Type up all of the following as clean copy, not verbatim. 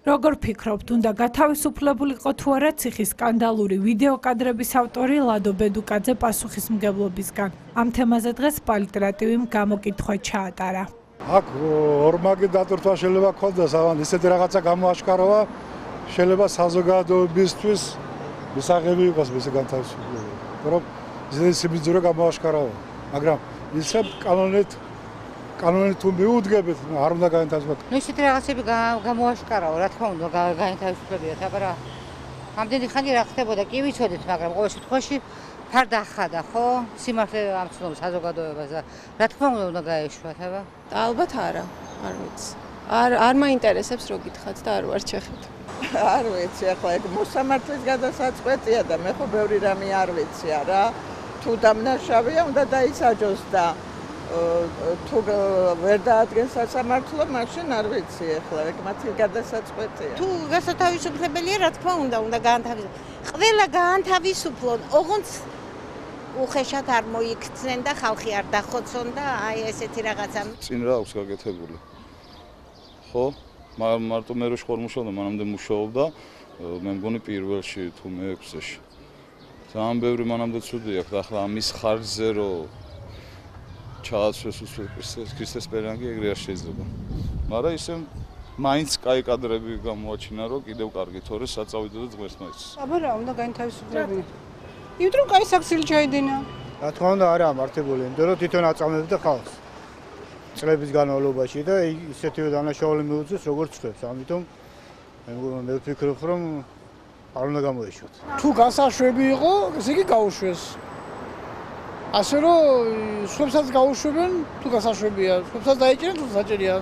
Როგორ ფიქრობთ, უნდა გათავისუფლებულიყო თუ არა ციხის სკანდალური ვიდეო კადრების ავტორი ლადო ბედუკაძე პასუხისმგებლობისგან? ამ თემაზე დღეს პოლიტიკატივიმ გამოკითხვა ჩაატარა. აქ ორმაგი დატვირთვა შეიძლება გქონდეს, ავან ისეთი რაღაცა გამოაშკარავა, შეიძლება საზოგადოებისთვის მისაღები იყოს მისი განთავისუფლება. რომ ისეთი სიმძიმე გამოაშკარავა, მაგრამ ისე კანონით თუ მიუდგებით, არ უნდა განთავისუფლდეს. ისეთი რაღაცები გამოაშკარავა, რა თქმა უნდა, განთავისუფლებიათ, აბა ამდენი ხანი რა ხდებოდა, კი ვიცოდით, მაგრამ ყოველ შემთხვევაში ფარდა ახადა, ხო? სიმართლე ამცნობს საზოგადოებას და რა თქმა უნდა გაეშვათ, აბა. ალბათ არა, არ ვიცი. არ მაინტერესებს რო გითხათ და არ ვარ ჩეხეთ. არ ვიცი, ახლა ეგ მოსამართლის გადასაწყვეტია და მე ხო ბევრი რამე არ ვიცი არა. თუ დამნაშავეა, უნდა დაისაჯოს და თუ ვერ დაადგენს სასამართლო, მაშინ არ ვიცი, ახლა ეგ მათი გადასაწყვეტია. თუ გასათავისუფლებელია, რა თქმა უნდა გაანთავისუფლონ. ყველა გაანთავისუფლონ, ოღონდ უხეშად არ მოიქცნენ და ხალხი არ დახოცონ და აი ესეთი რაღაცა. წინ რა აქვს გაკეთებული? ხო? მარტო მე რო შეხორმუშავდა, მანამდე მუშაობდა, მე მგონი პირველში თუ მეექვსეში. ძალიან ბევრი მანამდე ცუდი აქვს, ახლა ამის ხარჯზე რო ჩააცვეს ქრისტესპერანგი, ეგრე არ შეიძლება. მაგრამ ისე მაინც კაი კადრები გამოაჩინა, რომ კიდევ კარგი თორე საწავიდო და ღმერთმა იცის. აბა რა უნდა განთავისუფლებინა. იმიტომ რომ კაი საქციელი ჩაედინა. რა თქმა უნდა არა მართებული, იმიტომ რომ თვითონ აწამებდა ხალხს წლების განმავლობაში და ისეთივე დანაშაული მიუძღვის როგორც ხვდებს. ამიტომ მე ვფიქრობ, რომ არ უნდა გამოეშვათ. თუ გასაშვები იყო, ესე იგი გაუშვეს. ასე რომ სხვებსაც გაუშვებენ, თუ გასაშვებია, სხვებსაც დაიჭირენ, თუ საჭირია.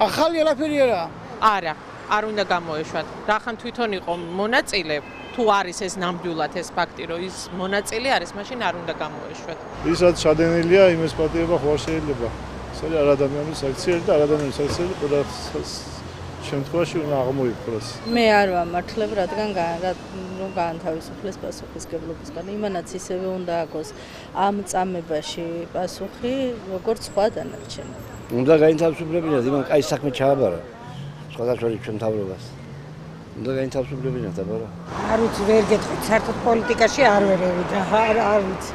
ახალი არაფერი არა. არა, არ უნდა გამოეშვათ. რახან თვითონ იყო მონაწილე, თუ არის ეს ნამდვილად ეს ფაქტი, რომ ის მონაწილე არის, მაშინ არ უნდა გამოეშვათ. ვისაც ჩადენილია, იმის პატიება ხო არ შეიძლება. ეს არის არადამიანის საქციელი და არადამიანის საქციელი ყველა შემთხვევაში უნდა აღმოიფხვრას. მე არ ვამართლებ, რადგან რომ გაანთავისუფლეს პასუხისმგებლობისგან. იმანაც ისევე უნდა აქვს ამ წამებაში პასუხი, როგორც სხვა დანარჩენები. უნდა გაინთავისუფლებინათ, იმან კაი საქმე ჩააბარა სხვადასხვა ჩვენ მთავრობას. უნდა გაინთავისუფლებინათ, აბა რა. არ ვიცი, ვერ გეტყვით, საერთოდ პოლიტიკაში არ ვერევით, არ ვიცი.